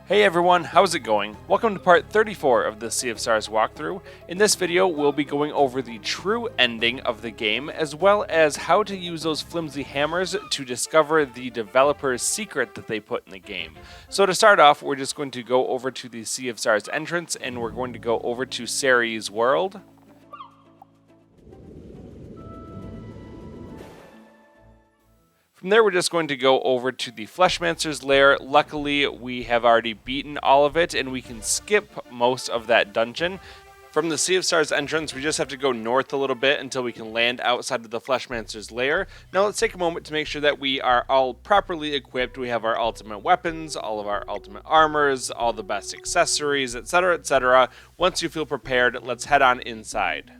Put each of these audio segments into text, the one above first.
Hey everyone, how's it going? Welcome to part 34 of the Sea of Stars walkthrough. In this video, we'll be going over the true ending of the game, as well as how to use those flimsy hammers to discover the developer's secret that they put in the game. So to start off, we're just going to go over to the Sea of Stars entrance, and we're going to go over to Sari's world. From there, we're just going to go over to the Fleshmancer's lair. Luckily, we have already beaten all of it, and we can skip most of that dungeon. From the Sea of Stars entrance, we just have to go north a little bit until we can land outside of the Fleshmancer's lair. Now, let's take a moment to make sure that we are all properly equipped. We have our ultimate weapons, all of our ultimate armors, all the best accessories, etc., etc. Once you feel prepared, let's head on inside.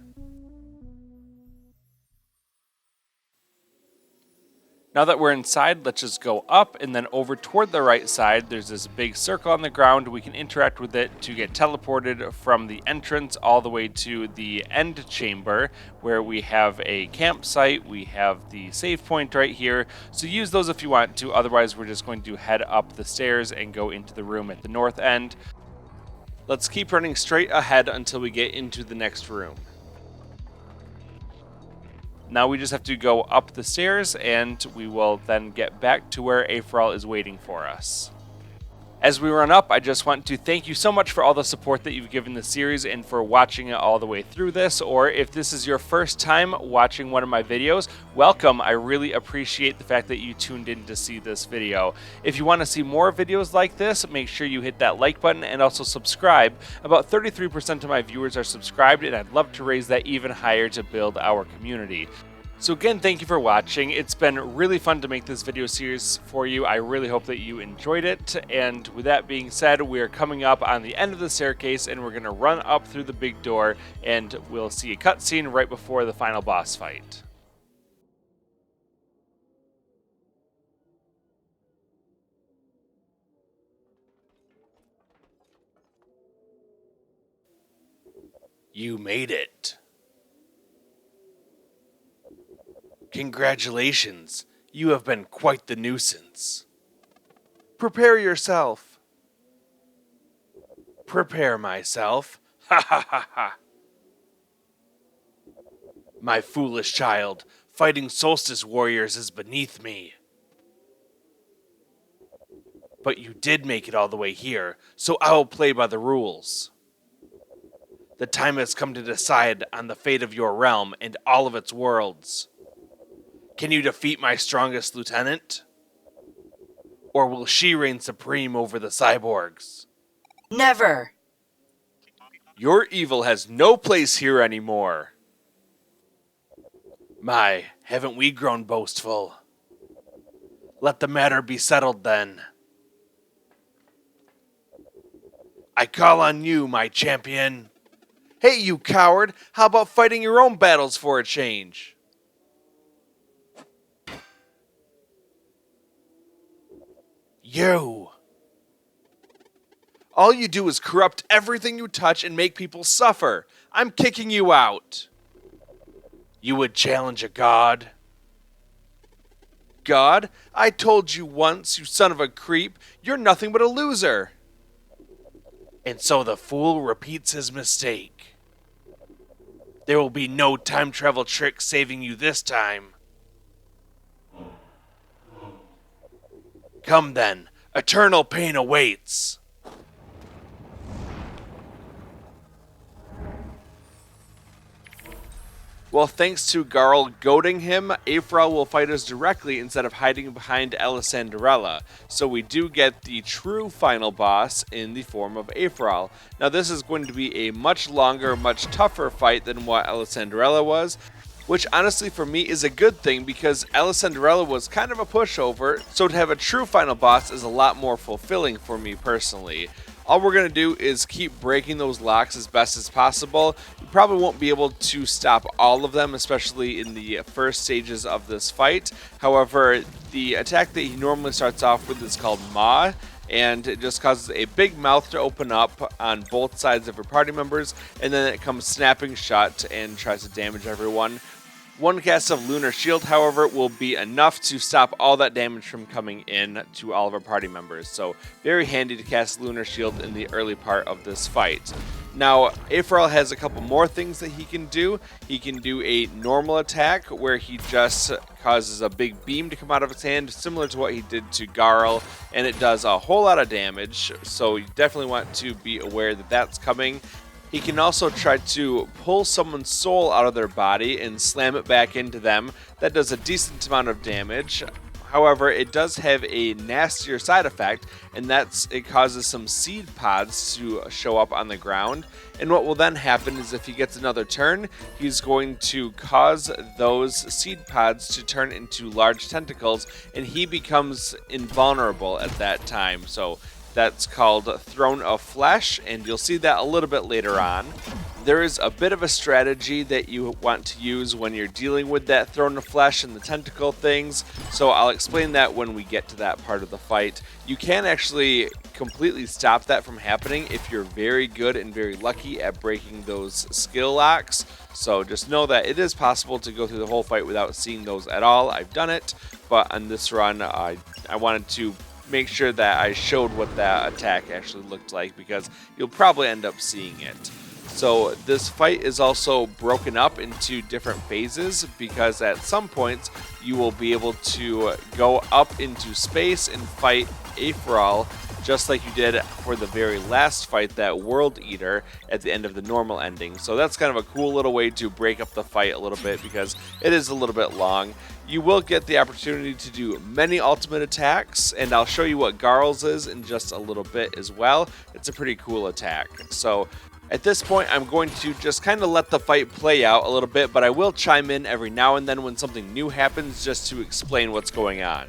Now that we're inside, let's just go up and then over toward the right side. There's this big circle on the ground. We can interact with it to get teleported from the entrance all the way to the end chamber, where we have a campsite. We have the save point right here. So use those if you want to. Otherwise, we're just going to head up the stairs and go into the room at the north end. Let's keep running straight ahead until we get into the next room. Now we just have to go up the stairs, and we will then get back to where Epilogue is waiting for us. As we run up, I just want to thank you so much for all the support that you've given the series and for watching it all the way through this. Or if this is your first time watching one of my videos, welcome. I really appreciate the fact that you tuned in to see this video. If you want to see more videos like this, make sure you hit that like button and also subscribe. About 33% of my viewers are subscribed, and I'd love to raise that even higher to build our community. So again, thank you for watching. It's been really fun to make this video series for you. I really hope that you enjoyed it. And with that being said, we're coming up on the end of the staircase, and we're going to run up through the big door, and we'll see a cutscene right before the final boss fight. You made it. Congratulations, you have been quite the nuisance. Prepare yourself. Prepare myself? Ha ha ha ha. My foolish child, fighting solstice warriors is beneath me. But you did make it all the way here, so I will play by the rules. The time has come to decide on the fate of your realm and all of its worlds. Can you defeat my strongest lieutenant? Or will she reign supreme over the cyborgs? Never! Your evil has no place here anymore. My, haven't we grown boastful? Let the matter be settled then. I call on you, my champion. Hey, you coward! How about fighting your own battles for a change? You. All you do is corrupt everything you touch and make people suffer. I'm kicking you out. You would challenge a god? God? I told you once, you son of a creep, you're nothing but a loser. And so the fool repeats his mistake. There will be no time travel trick saving you this time. Come then, eternal pain awaits. Well, thanks to Garl goading him, Epilogue will fight us directly instead of hiding behind Alessandrella. So we do get the true final boss in the form of Epilogue. Now this is going to be a much longer, much tougher fight than what Alessandrella was, which honestly for me is a good thing because Alessandrella was kind of a pushover, so to have a true final boss is a lot more fulfilling for me personally. All we're going to do is keep breaking those locks as best as possible. You probably won't be able to stop all of them, especially in the first stages of this fight. However, the attack that he normally starts off with is called Maw, and it just causes a big mouth to open up on both sides of your party members, and then it comes snapping shut and tries to damage everyone. One cast of Lunar Shield, however, will be enough to stop all that damage from coming in to all of our party members, so very handy to cast Lunar Shield in the early part of this fight. Now, Aphral has a couple more things that he can do. He can do a normal attack where he just causes a big beam to come out of his hand, similar to what he did to Garl, and it does a whole lot of damage, so you definitely want to be aware that that's coming. He can also try to pull someone's soul out of their body and slam it back into them. That does a decent amount of damage. However, it does have a nastier side effect, and that's it causes some seed pods to show up on the ground. And what will then happen is if he gets another turn, he's going to cause those seed pods to turn into large tentacles, and he becomes invulnerable at that time. So that's called Throne of Flesh, and you'll see that a little bit later on. There is a bit of a strategy that you want to use when you're dealing with that Throne of Flesh and the tentacle things, so I'll explain that when we get to that part of the fight. You can actually completely stop that from happening if you're very good and very lucky at breaking those skill locks, so just know that it is possible to go through the whole fight without seeing those at all. I've done it, but on this run I wanted to make sure that I showed what that attack actually looked like, because you'll probably end up seeing it. So this fight is also broken up into different phases, because at some points you will be able to go up into space and fight Aphral, just like you did for the very last fight, that World Eater, at the end of the normal ending. So that's kind of a cool little way to break up the fight a little bit, because it is a little bit long. You will get the opportunity to do many ultimate attacks, and I'll show you what Garl's is in just a little bit as well. It's a pretty cool attack. So at this point, I'm going to just kind of let the fight play out a little bit, but I will chime in every now and then when something new happens just to explain what's going on.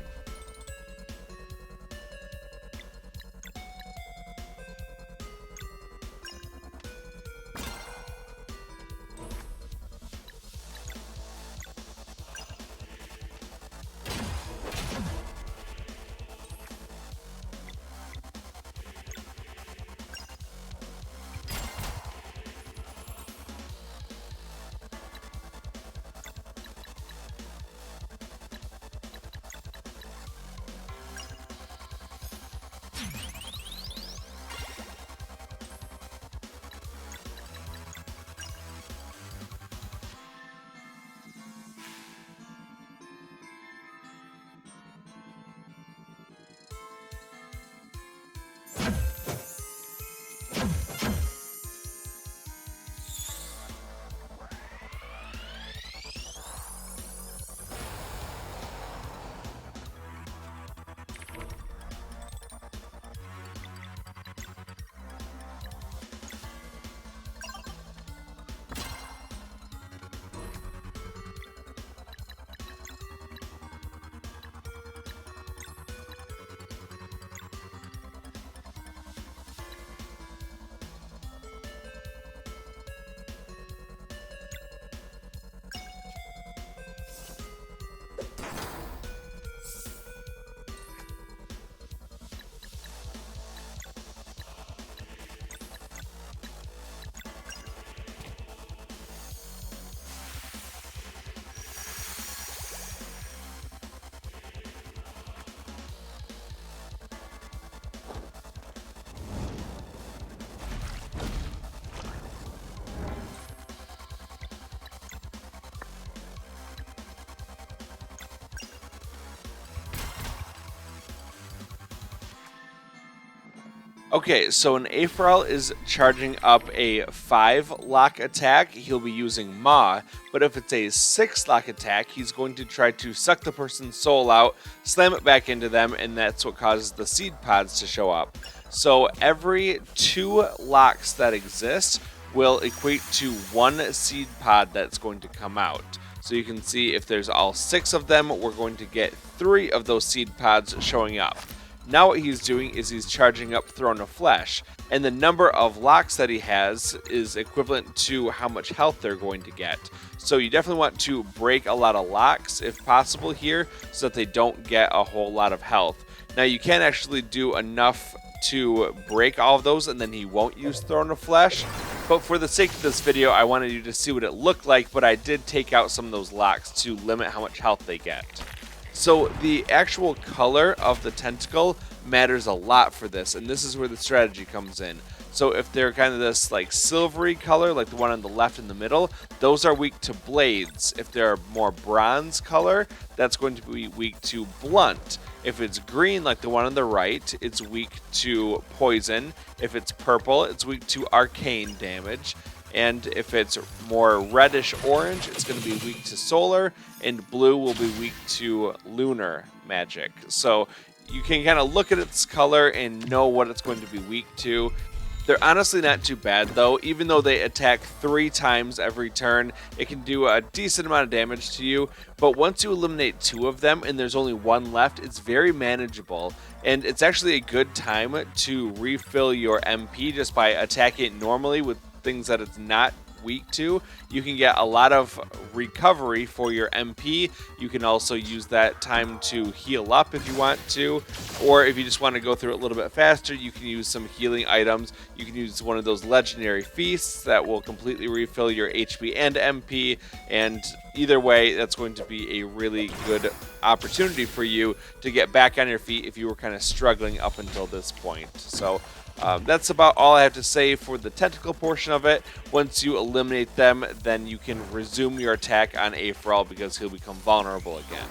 Okay, so when Aphral is charging up a 5 lock attack, he'll be using Maw, but if it's a 6 lock attack, he's going to try to suck the person's soul out, slam it back into them, and that's what causes the seed pods to show up. So every 2 locks that exist will equate to 1 seed pod that's going to come out. So you can see if there's all 6 of them, we're going to get 3 of those seed pods showing up. Now what he's doing is he's charging up Throne of Flesh, and the number of locks that he has is equivalent to how much health they're going to get. So you definitely want to break a lot of locks if possible here, so that they don't get a whole lot of health. Now you can actually do enough to break all of those, and then he won't use Throne of Flesh, But for the sake of this video, I wanted you to see what it looked like, but I did take out some of those locks to limit how much health they get. So the actual color of the tentacle matters a lot for this, and this is where the strategy comes in. So if they're kind of this like silvery color, like the one on the left in the middle, those are weak to blades. If they're more bronze color, that's going to be weak to blunt. If it's green, like the one on the right, it's weak to poison. If it's purple, it's weak to arcane damage. And if it's more reddish orange, it's going to be weak to solar, and blue will be weak to lunar magic. So you can kind of look at its color and know what it's going to be weak to. They're honestly not too bad though. Even though they attack 3 times every turn, it can do a decent amount of damage to you. But once you eliminate 2 of them and there's only 1 left, it's very manageable. And it's actually a good time to refill your MP just by attacking it normally with things that it's not weak to. You can get a lot of recovery for your MP. You can also use that time to heal up if you want to, or if you just want to go through it a little bit faster, you can use some healing items. You can use one of those legendary feasts that will completely refill your HP and MP, and either way, that's going to be a really good opportunity for you to get back on your feet if you were kind of struggling up until this point. So that's about all I have to say for the tentacle portion of it. Once you eliminate them, then you can resume your attack on Aphral because he'll become vulnerable again.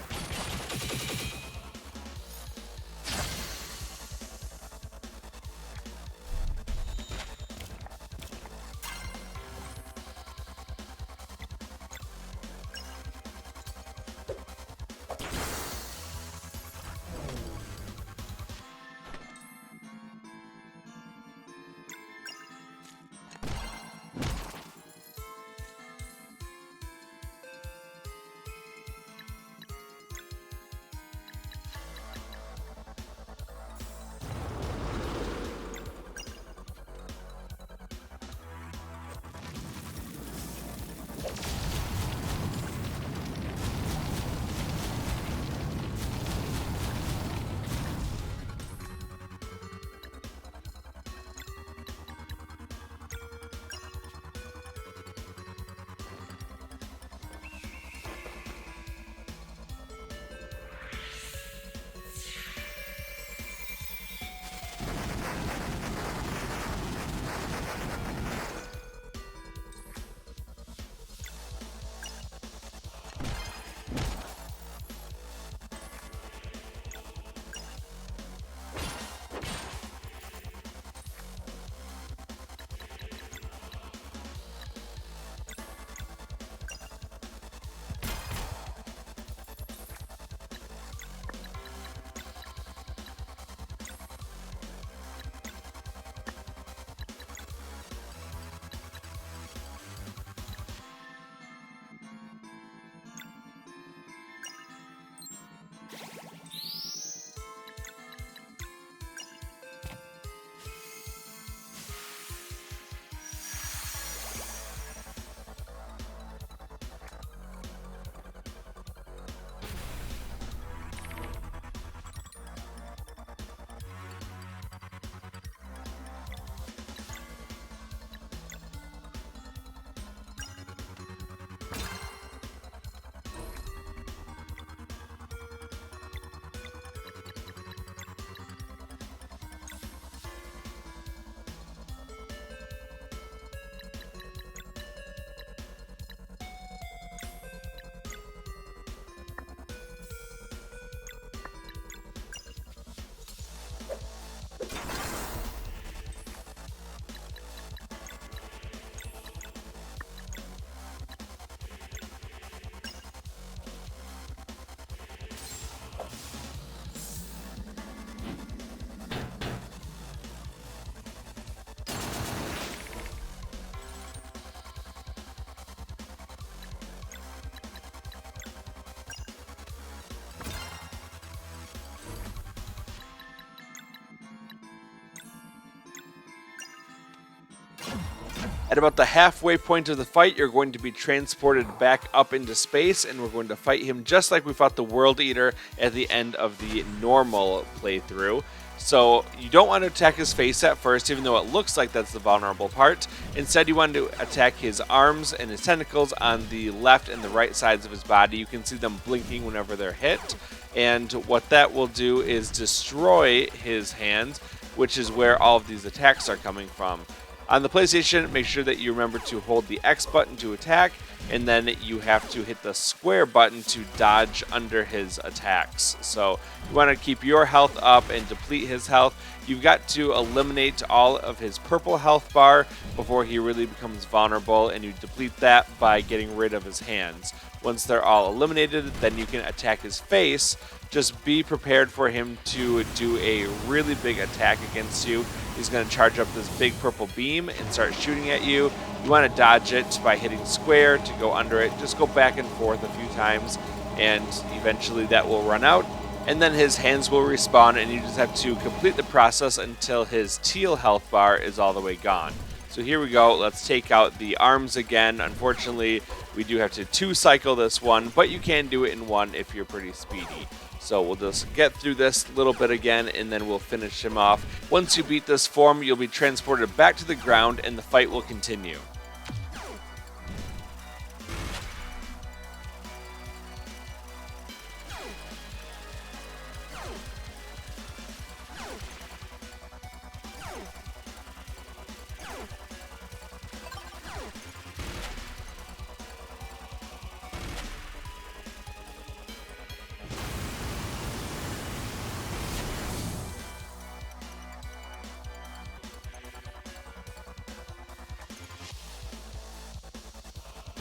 At about the halfway point of the fight, you're going to be transported back up into space, and we're going to fight him just like we fought the World Eater at the end of the normal playthrough. So you don't want to attack his face at first, even though it looks like that's the vulnerable part. Instead, you want to attack his arms and his tentacles on the left and the right sides of his body. You can see them blinking whenever they're hit. And what that will do is destroy his hands, which is where all of these attacks are coming from. On the PlayStation, make sure that you remember to hold the X button to attack, and then you have to hit the square button to dodge under his attacks. So you want to keep your health up and deplete his health. You've got to eliminate all of his purple health bar before he really becomes vulnerable, and you deplete that by getting rid of his hands. Once they're all eliminated, then you can attack his face. Just be prepared for him to do a really big attack against you. He's going to charge up this big purple beam and start shooting at you. You want to dodge it by hitting square to go under it. Just go back and forth a few times, and eventually that will run out. And then his hands will respawn, and you just have to complete the process until his teal health bar is all the way gone. So here we go. Let's take out the arms again. Unfortunately, we do have to 2-cycle this one, but you can do it in one if you're pretty speedy. So we'll just get through this little bit again, and then we'll finish him off. Once you beat this form, you'll be transported back to the ground, and the fight will continue.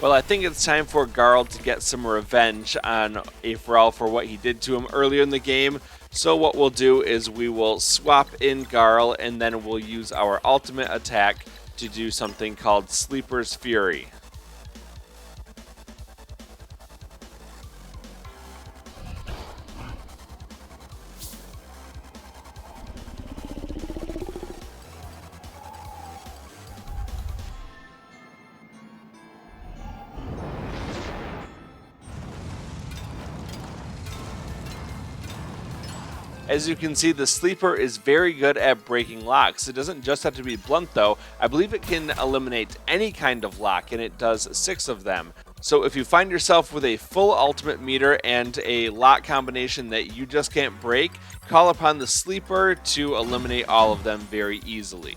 Well, I think it's time for Garl to get some revenge on Aphral for what he did to him earlier in the game. So what we'll do is we will swap in Garl, and then we'll use our ultimate attack to do something called Sleeper's Fury. As you can see, the Sleeper is very good at breaking locks. It doesn't just have to be blunt though. I believe it can eliminate any kind of lock, and it does 6 of them. So if you find yourself with a full ultimate meter and a lock combination that you just can't break, call upon the Sleeper to eliminate all of them very easily.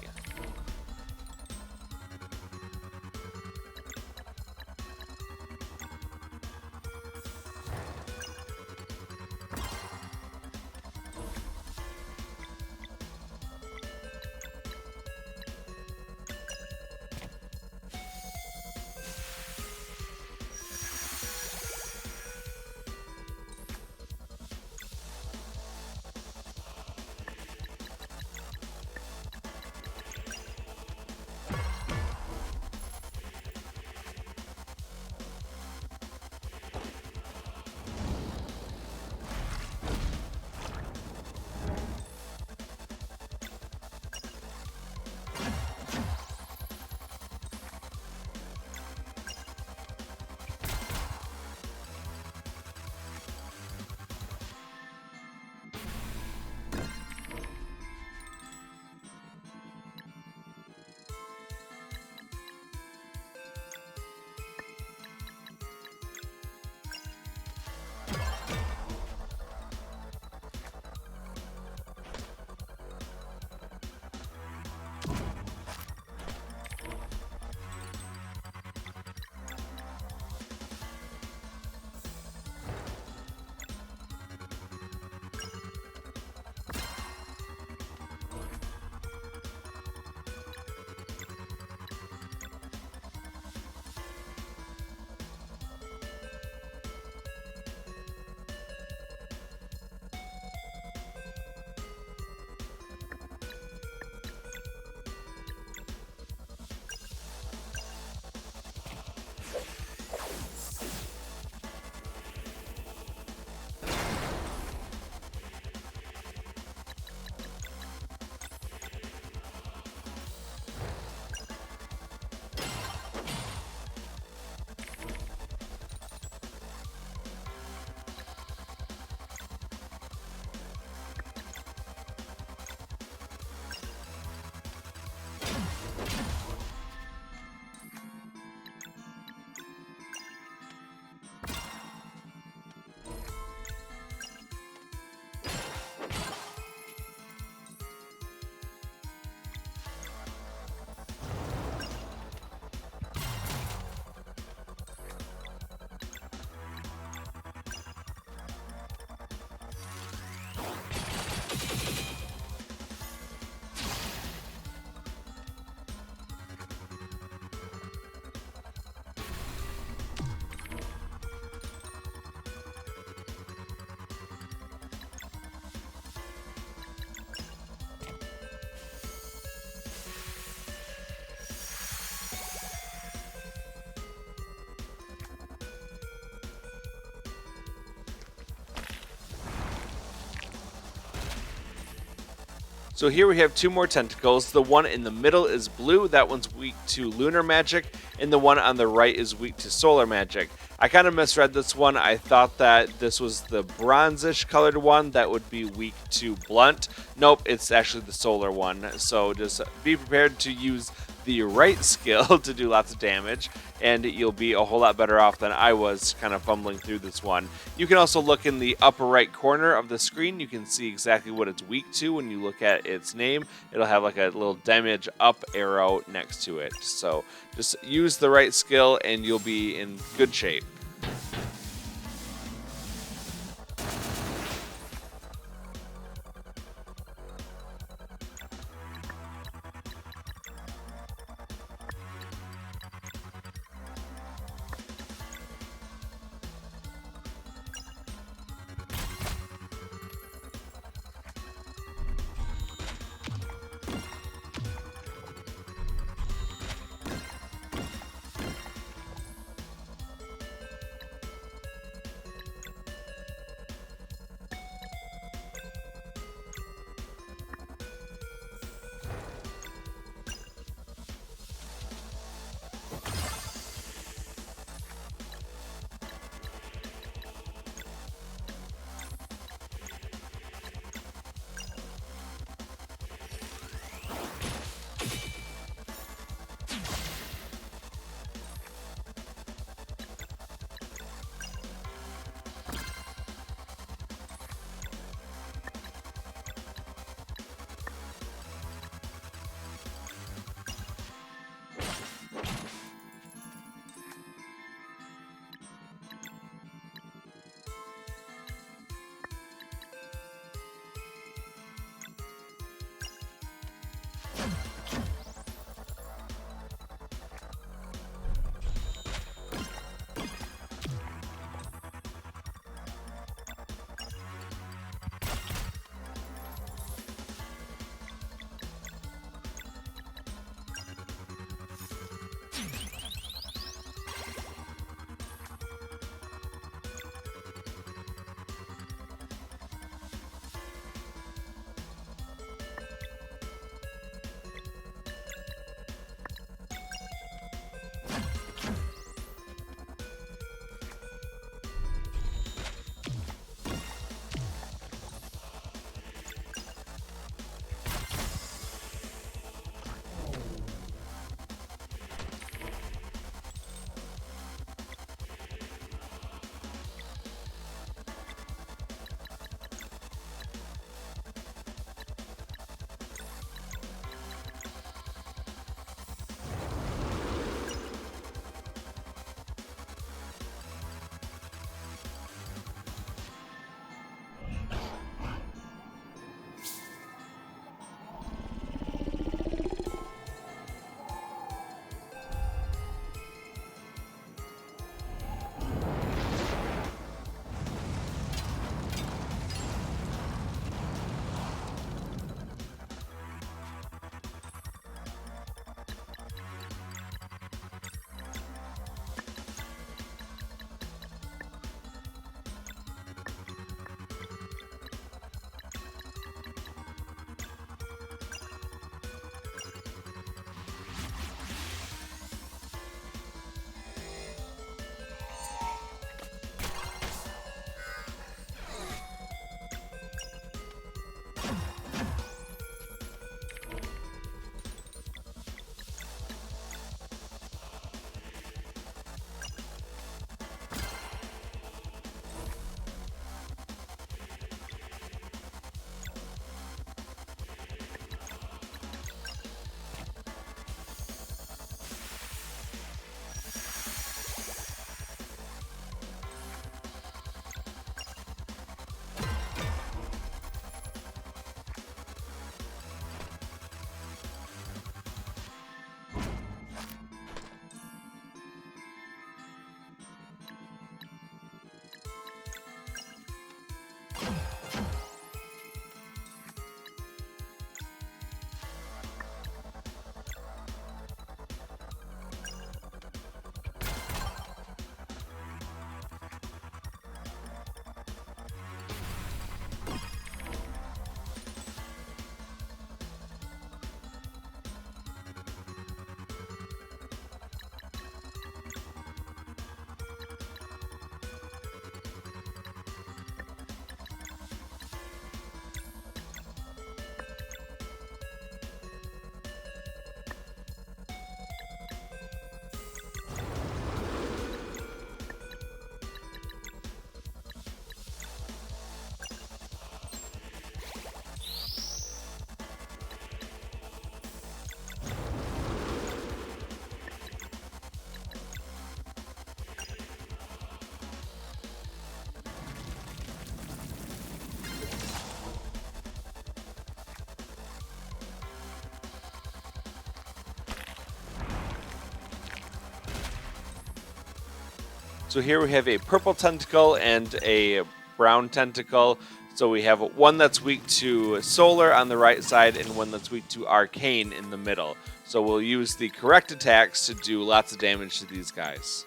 So here we have two more tentacles. The one in the middle is blue, that one's weak to lunar magic, and the one on the right is weak to solar magic. I kind of misread this one. I thought that this was the bronzish colored one that would be weak to blunt. Nope, it's actually the solar one. So just be prepared to use the right skill to do lots of damage, and you'll be a whole lot better off than I was kind of fumbling through this one. You can also look in the upper right corner of the screen. You can see exactly what it's weak to when you look at its name. It'll have like a little damage up arrow next to it. So just use the right skill and you'll be in good shape. So here we have a purple tentacle and a brown tentacle. So we have one that's weak to solar on the right side and one that's weak to arcane in the middle. So we'll use the correct attacks to do lots of damage to these guys.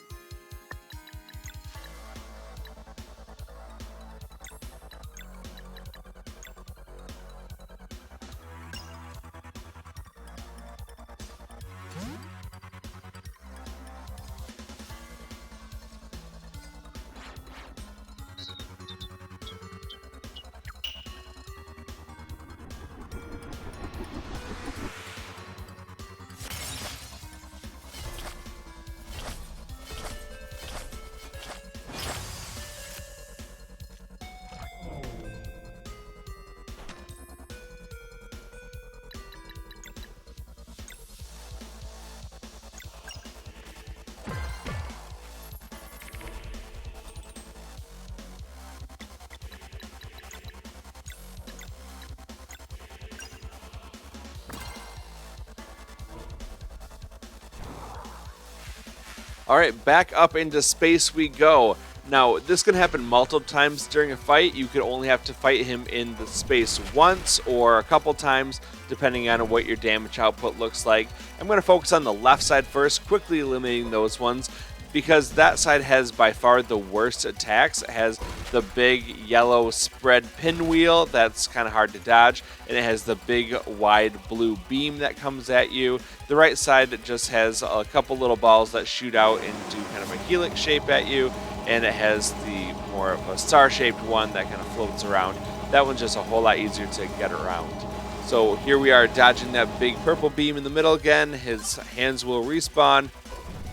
Alright, back up into space we go. Now, this can happen multiple times during a fight. You could only have to fight him in the space once or a couple times, depending on what your damage output looks like. I'm going to focus on the left side first, quickly eliminating those ones, because that side has by far the worst attacks. It has the big yellow spread pinwheel that's kind of hard to dodge, and it has the big wide blue beam that comes at you. The right side just has a couple little balls that shoot out into kind of a helix shape at you, and it has the more of a star-shaped one that kind of floats around. That one's just a whole lot easier to get around. So here we are dodging that big purple beam in the middle again. His hands will respawn.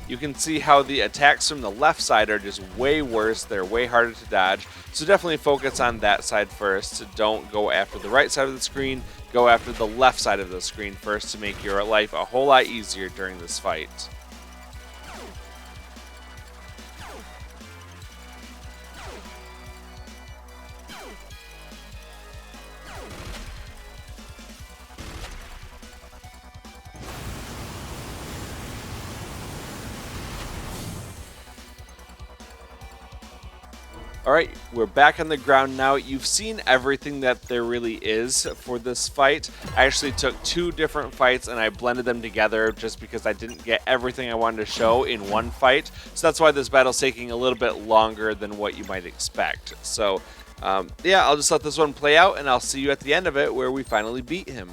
You can see how the attacks from the left side are just way worse. They're way harder to dodge. So definitely focus on that side first. Don't go after the right side of the screen. Go after the left side of the screen first to make your life a whole lot easier during this fight. Alright, we're back on the ground now. You've seen everything that there really is for this fight. I actually took two different fights and I blended them together just because I didn't get everything I wanted to show in one fight. So that's why this battle's taking a little bit longer than what you might expect. So, yeah, I'll just let this one play out and I'll see you at the end of it where we finally beat him.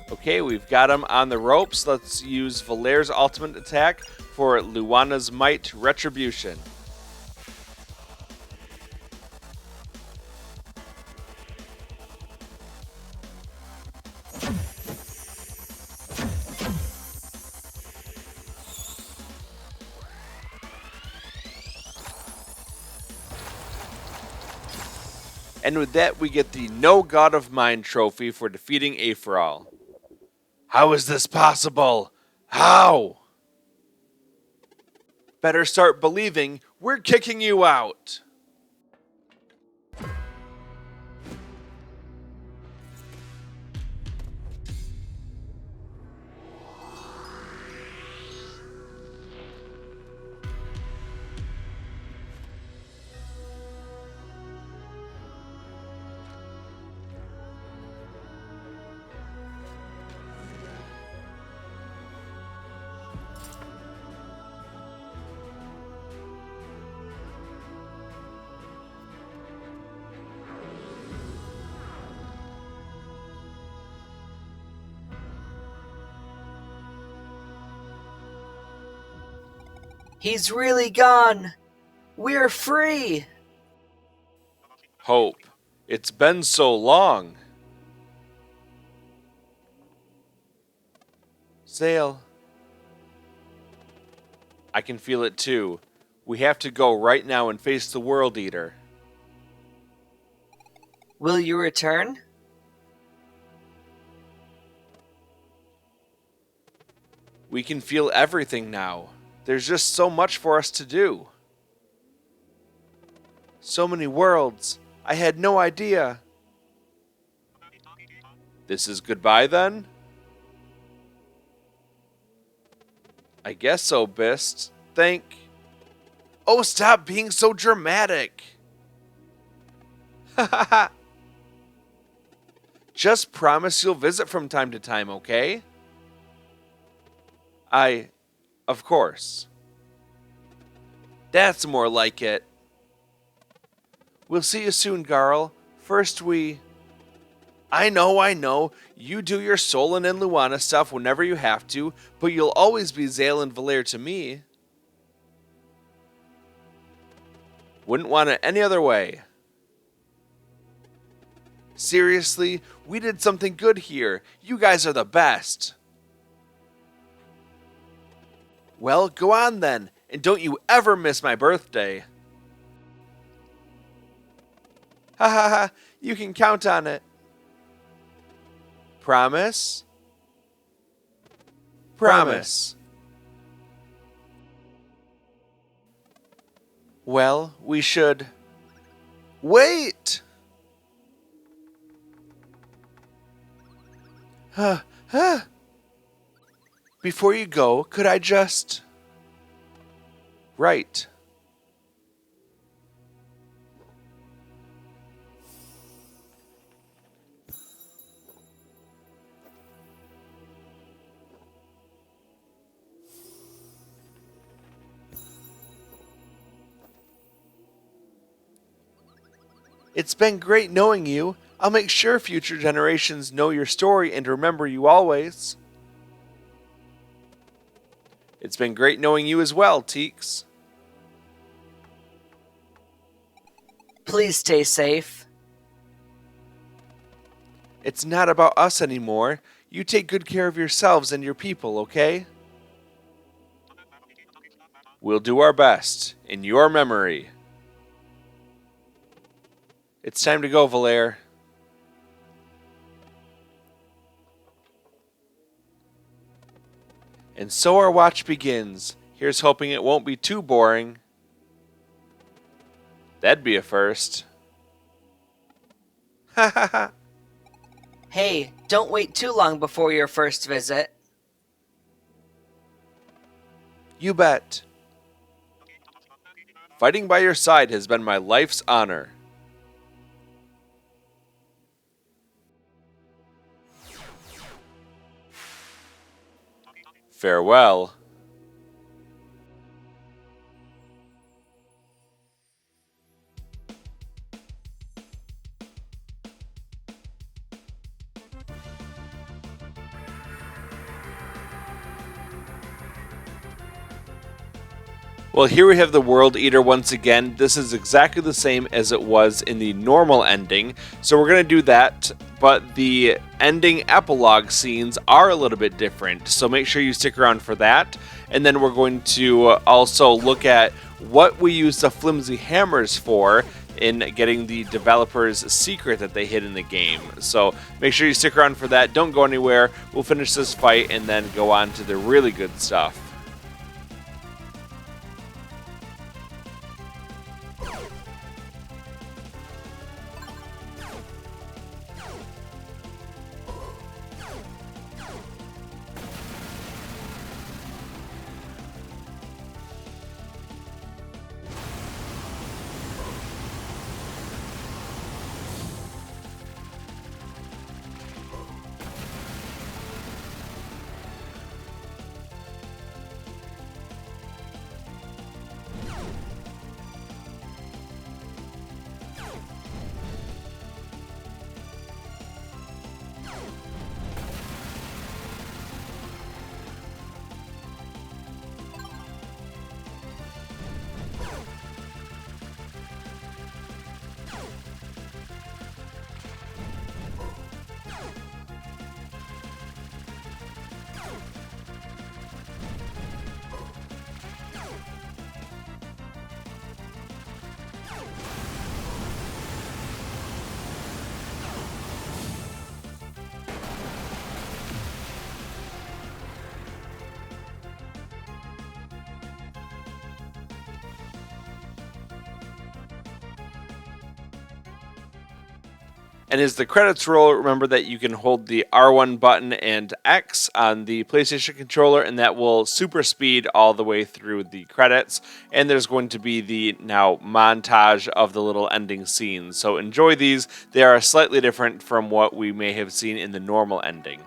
Okay, we've got him on the ropes. Let's use Valere's ultimate attack for Luana's Might Retribution. And with that, we get the No God of Mine trophy for defeating Aphral. How is this possible? How? Better start believing we're kicking you out. He's really gone! We're free! Hope. It's been so long. Zale. I can feel it too. We have to go right now and face the World Eater. Will you return? We can feel everything now. There's just so much for us to do. So many worlds. I had no idea. This is goodbye then? I guess so, Bist. Oh, stop being so dramatic. Just promise you'll visit from time to time, okay? Of course. That's more like it. We'll see you soon, Garl. First I know. You do your Solon and Luana stuff whenever you have to, but you'll always be Zale and Valere to me. Wouldn't want it any other way. Seriously, we did something good here. You guys are the best. Well, go on then, and don't you ever miss my birthday. Ha ha ha, you can count on it. Promise? Promise. Well, we should... Wait! Before you go, could I just... Right. It's been great knowing you. I'll make sure future generations know your story and remember you always. It's been great knowing you as well, Teeks. Please stay safe. It's not about us anymore. You take good care of yourselves and your people, okay? We'll do our best, in your memory. It's time to go, Valere. And so our watch begins. Here's hoping it won't be too boring. That'd be a first. Ha ha ha. Hey, don't wait too long before your first visit. You bet. Fighting by your side has been my life's honor. Farewell. Well, here we have the World Eater once again. This is exactly the same as it was in the normal ending, so we're going to do that, but the ending epilogue scenes are a little bit different, so make sure you stick around for that. And then we're going to also look at what we use the Flimsy hammers for in getting the developer's secret that they hid in the game. So make sure you stick around for that. Don't go anywhere. We'll finish this fight and then go on to the really good stuff. And as the credits roll, remember that you can hold the R1 button and X on the PlayStation controller, and that will super speed all the way through the credits. And there's going to be the now montage of the little ending scenes. So enjoy these. They are slightly different from what we may have seen in the normal ending.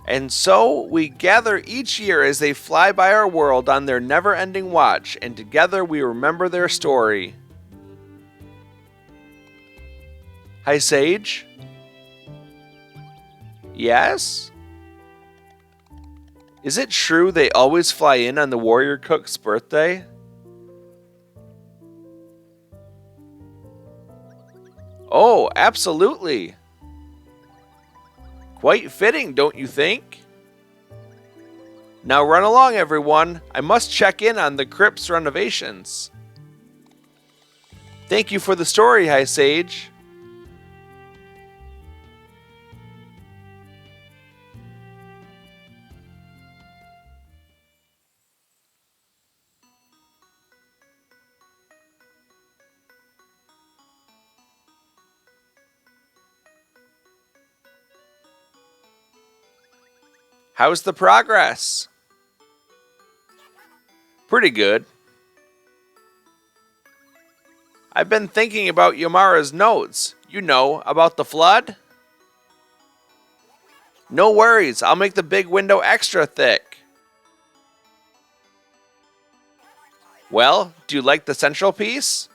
And so we gather each year as they fly by our world on their never-ending watch, and together we remember their story. Hi, Sage? Yes? Is it true they always fly in on the warrior cook's birthday? Oh, absolutely. Quite fitting, don't you think? Now run along, everyone. I must check in on the crypt's renovations. Thank you for the story, High Sage. How's the progress? Pretty good. I've been thinking about Yamara's notes. You know, about the flood? No worries, I'll make the big window extra thick. Well, do you like the central piece?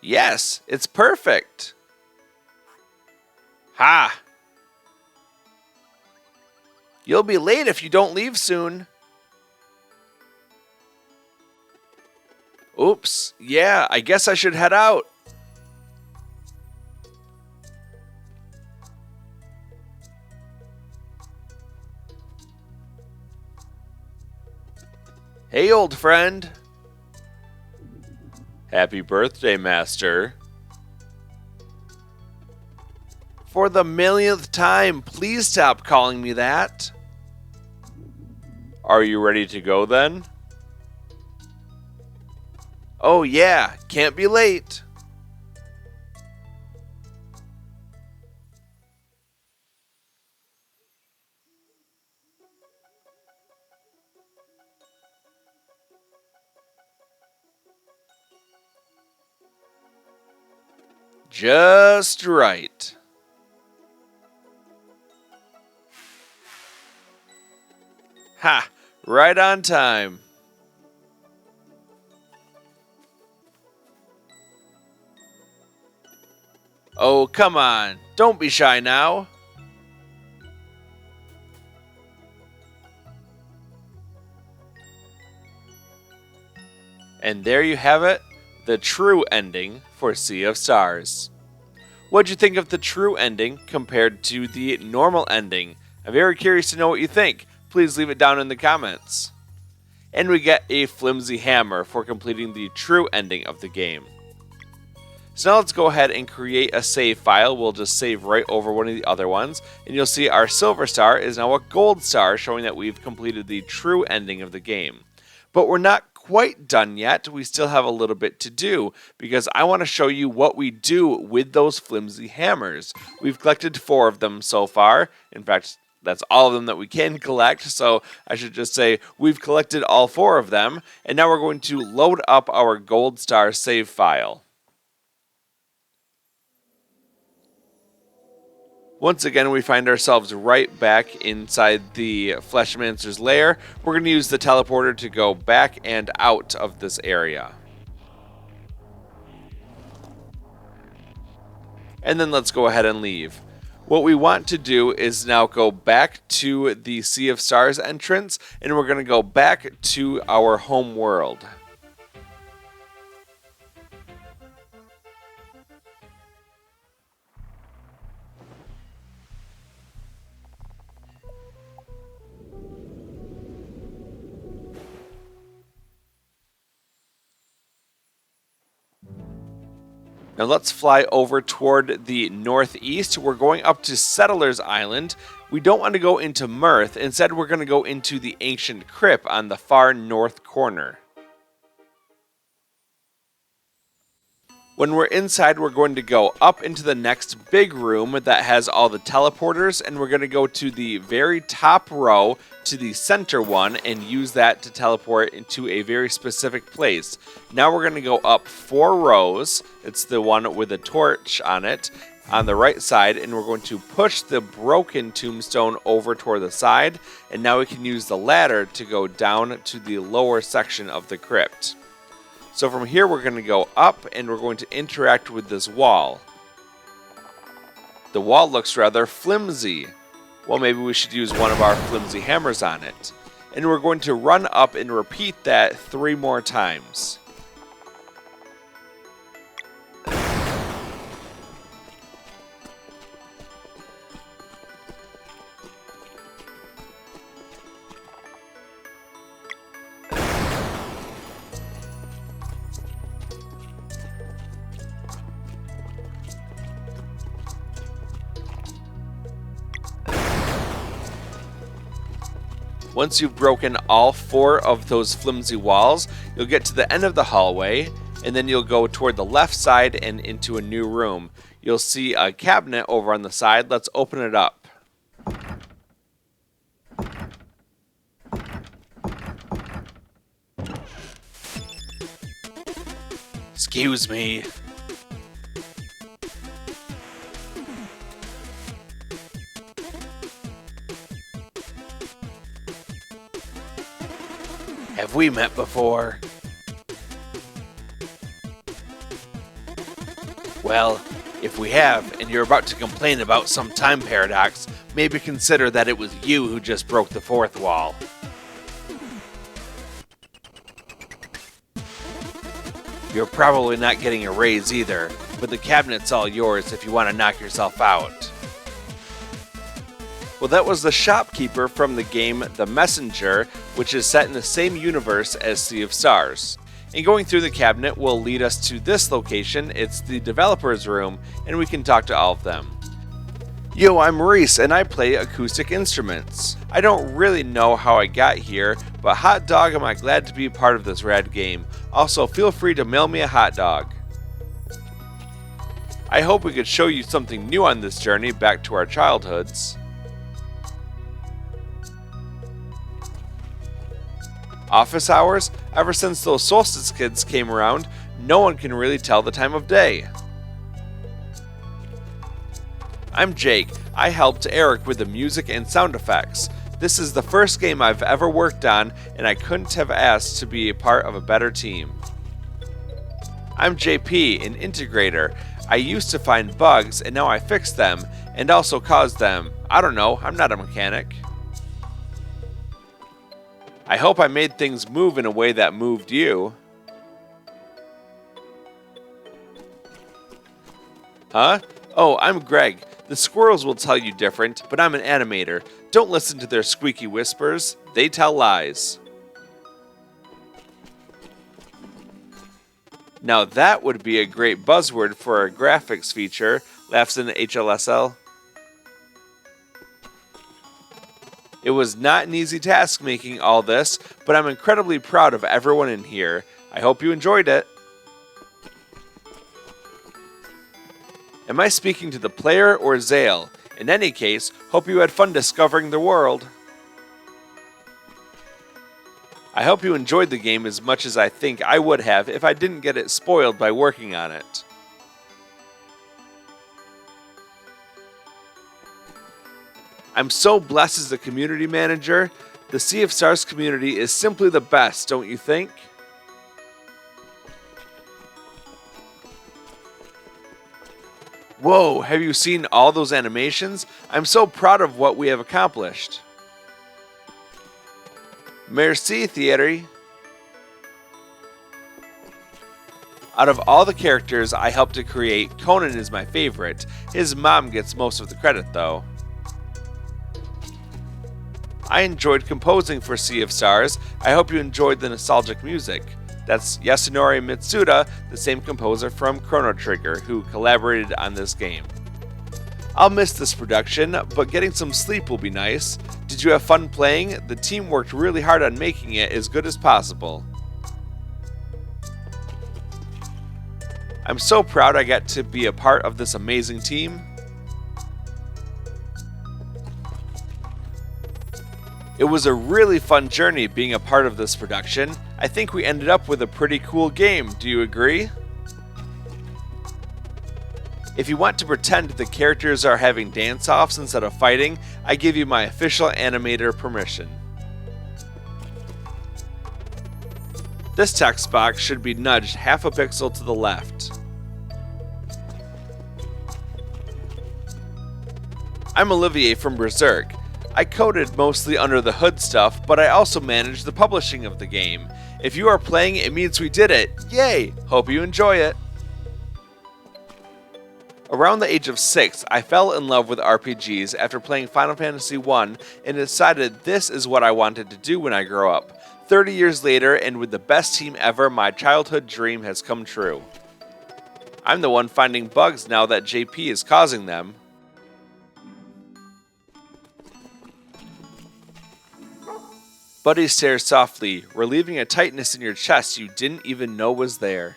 Yes, it's perfect. Ha! You'll be late if you don't leave soon. Oops, yeah, I guess I should head out. Hey, old friend. Happy birthday, Master. For the millionth time, please stop calling me that. Are you ready to go then? Oh yeah, can't be late. Just right. Ha! Right on time. Oh, come on. Don't be shy now. And there you have it, the true ending for Sea of Stars. What'd you think of the true ending compared to the normal ending? I'm very curious to know what you think. Please leave it down in the comments. And we get a Flimsy hammer for completing the true ending of the game. So now let's go ahead and create a save file. We'll just save right over one of the other ones. And you'll see our silver star is now a gold star, showing that we've completed the true ending of the game. But we're not quite done yet. We still have a little bit to do, because I want to show you what we do with those Flimsy hammers. We've collected 4 of them so far. In fact, that's all of them that we can collect, so I should just say we've collected all 4 of them, and now we're going to load up our gold star save file. Once again, we find ourselves right back inside the Fleshmancer's lair. We're going to use the teleporter to go back and out of this area. And then let's go ahead and leave. What we want to do is now go back to the Sea of Stars entrance, and we're going to go back to our home world. Now let's fly over toward the northeast. We're going up to Settler's Island. We don't want to go into Mirth. Instead, we're going to go into the Ancient Crypt on the far north corner. When we're inside, we're going to go up into the next big room that has all the teleporters, and we're going to go to the very top row to the center one and use that to teleport into a very specific place. Now we're going to go up 4 rows. It's the one with a torch on it on the right side, and we're going to push the broken tombstone over toward the side, and now we can use the ladder to go down to the lower section of the crypt. So from here, we're going to go up, and we're going to interact with this wall. The wall looks rather flimsy. Well, maybe we should use one of our Flimsy hammers on it. and we're going to run up and repeat that 3 more times. Once you've broken all 4 of those flimsy walls, you'll get to the end of the hallway, and then you'll go toward the left side and into a new room. You'll see a cabinet over on the side. Let's open it up. Excuse me. Have we met before? Well, if we have, and you're about to complain about some time paradox, maybe consider that it was you who just broke the 4th wall. You're probably not getting a raise either, but the cabinet's all yours if you want to knock yourself out. Well, that was the shopkeeper from the game The Messenger, which is set in the same universe as Sea of Stars. And going through the cabinet will lead us to this location. It's the developer's room, and we can talk to all of them. Yo, I'm Reese, and I play acoustic instruments. I don't really know how I got here, but hot dog am I glad to be a part of this rad game. Also, feel free to mail me a hot dog. I hope we could show you something new on this journey back to our childhoods. Office hours? Ever since those Solstice kids came around, no one can really tell the time of day. I'm Jake. I helped Eric with the music and sound effects. This is the first game I've ever worked on, and I couldn't have asked to be a part of a better team. I'm JP, an integrator. I used to find bugs, and now I fix them, and also cause them. I don't know, I'm not a mechanic. I hope I made things move in a way that moved you. Huh? Oh, I'm Greg. The squirrels will tell you different, but I'm an animator. Don't listen to their squeaky whispers. They tell lies. Now that would be a great buzzword for a graphics feature, laughs in HLSL. It was not an easy task making all this, but I'm incredibly proud of everyone in here. I hope you enjoyed it. Am I speaking to the player or Zale? In any case, hope you had fun discovering the world. I hope you enjoyed the game as much as I think I would have if I didn't get it spoiled by working on it. I'm so blessed as a community manager. The Sea of Stars community is simply the best, don't you think? Whoa, have you seen all those animations? I'm so proud of what we have accomplished. Merci, Thierry. Out of all the characters I helped to create, Conan is my favorite. His mom gets most of the credit, though. I enjoyed composing for Sea of Stars. I hope you enjoyed the nostalgic music. That's Yasunori Mitsuda, the same composer from Chrono Trigger, who collaborated on this game. I'll miss this production, but getting some sleep will be nice. Did you have fun playing? The team worked really hard on making it as good as possible. I'm so proud I got to be a part of this amazing team. It was a really fun journey being a part of this production. I think we ended up with a pretty cool game, do you agree? If you want to pretend the characters are having dance-offs instead of fighting, I give you my official animator permission. This text box should be nudged half a pixel to the left. I'm Olivier from Berserk. I coded mostly under the hood stuff, but I also managed the publishing of the game. If you are playing, it means we did it. Yay! Hope you enjoy it. Around the age of 6, I fell in love with RPGs after playing Final Fantasy I and decided this is what I wanted to do when I grow up. 30 years later, and with the best team ever, my childhood dream has come true. I'm the one finding bugs now that JP is causing them. Buddy stares softly, relieving a tightness in your chest you didn't even know was there.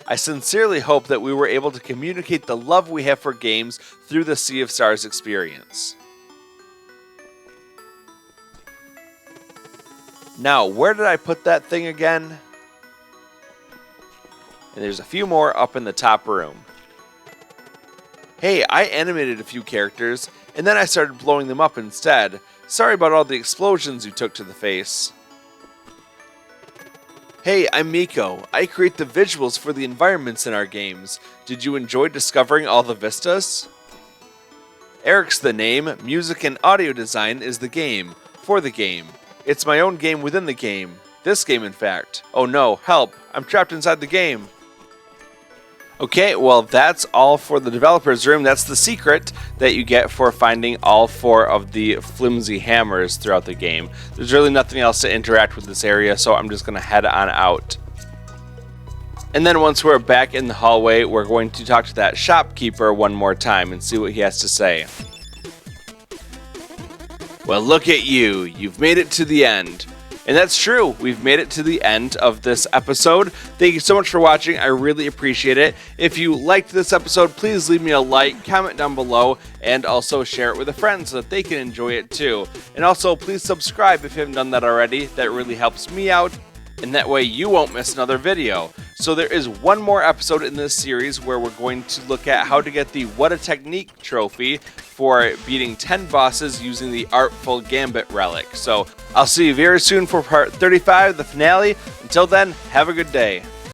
I sincerely hope that we were able to communicate the love we have for games through the Sea of Stars experience. Now, where did I put that thing again? And there's a few more up in the top room. Hey, I animated a few characters, and then I started blowing them up instead. Sorry about all the explosions you took to the face. Hey, I'm Miko. I create the visuals for the environments in our games. Did you enjoy discovering all the vistas? Eric's the name, music and audio design is the game, for the game. It's my own game within the game. This game, in fact. Oh no, help, I'm trapped inside the game. Okay, well that's all for the developer's room. That's the secret that you get for finding all 4 of the Flimsy hammers throughout the game. There's really nothing else to interact with this area, so I'm just going to head on out. And then once we're back in the hallway, we're going to talk to that shopkeeper one more time and see what he has to say. Well, look at you. You've made it to the end. And that's true. We've made it to the end of this episode. Thank you so much for watching. I really appreciate it. If you liked this episode, please leave me a like, comment down below, and also share it with a friend so that they can enjoy it too. And also, please subscribe if you haven't done that already. That really helps me out, and that way you won't miss another video. So there is one more episode in this series where we're going to look at how to get the What a Technique trophy for beating 10 bosses using the Artful Gambit relic. So I'll see you very soon for part 35, the finale. Until then, have a good day.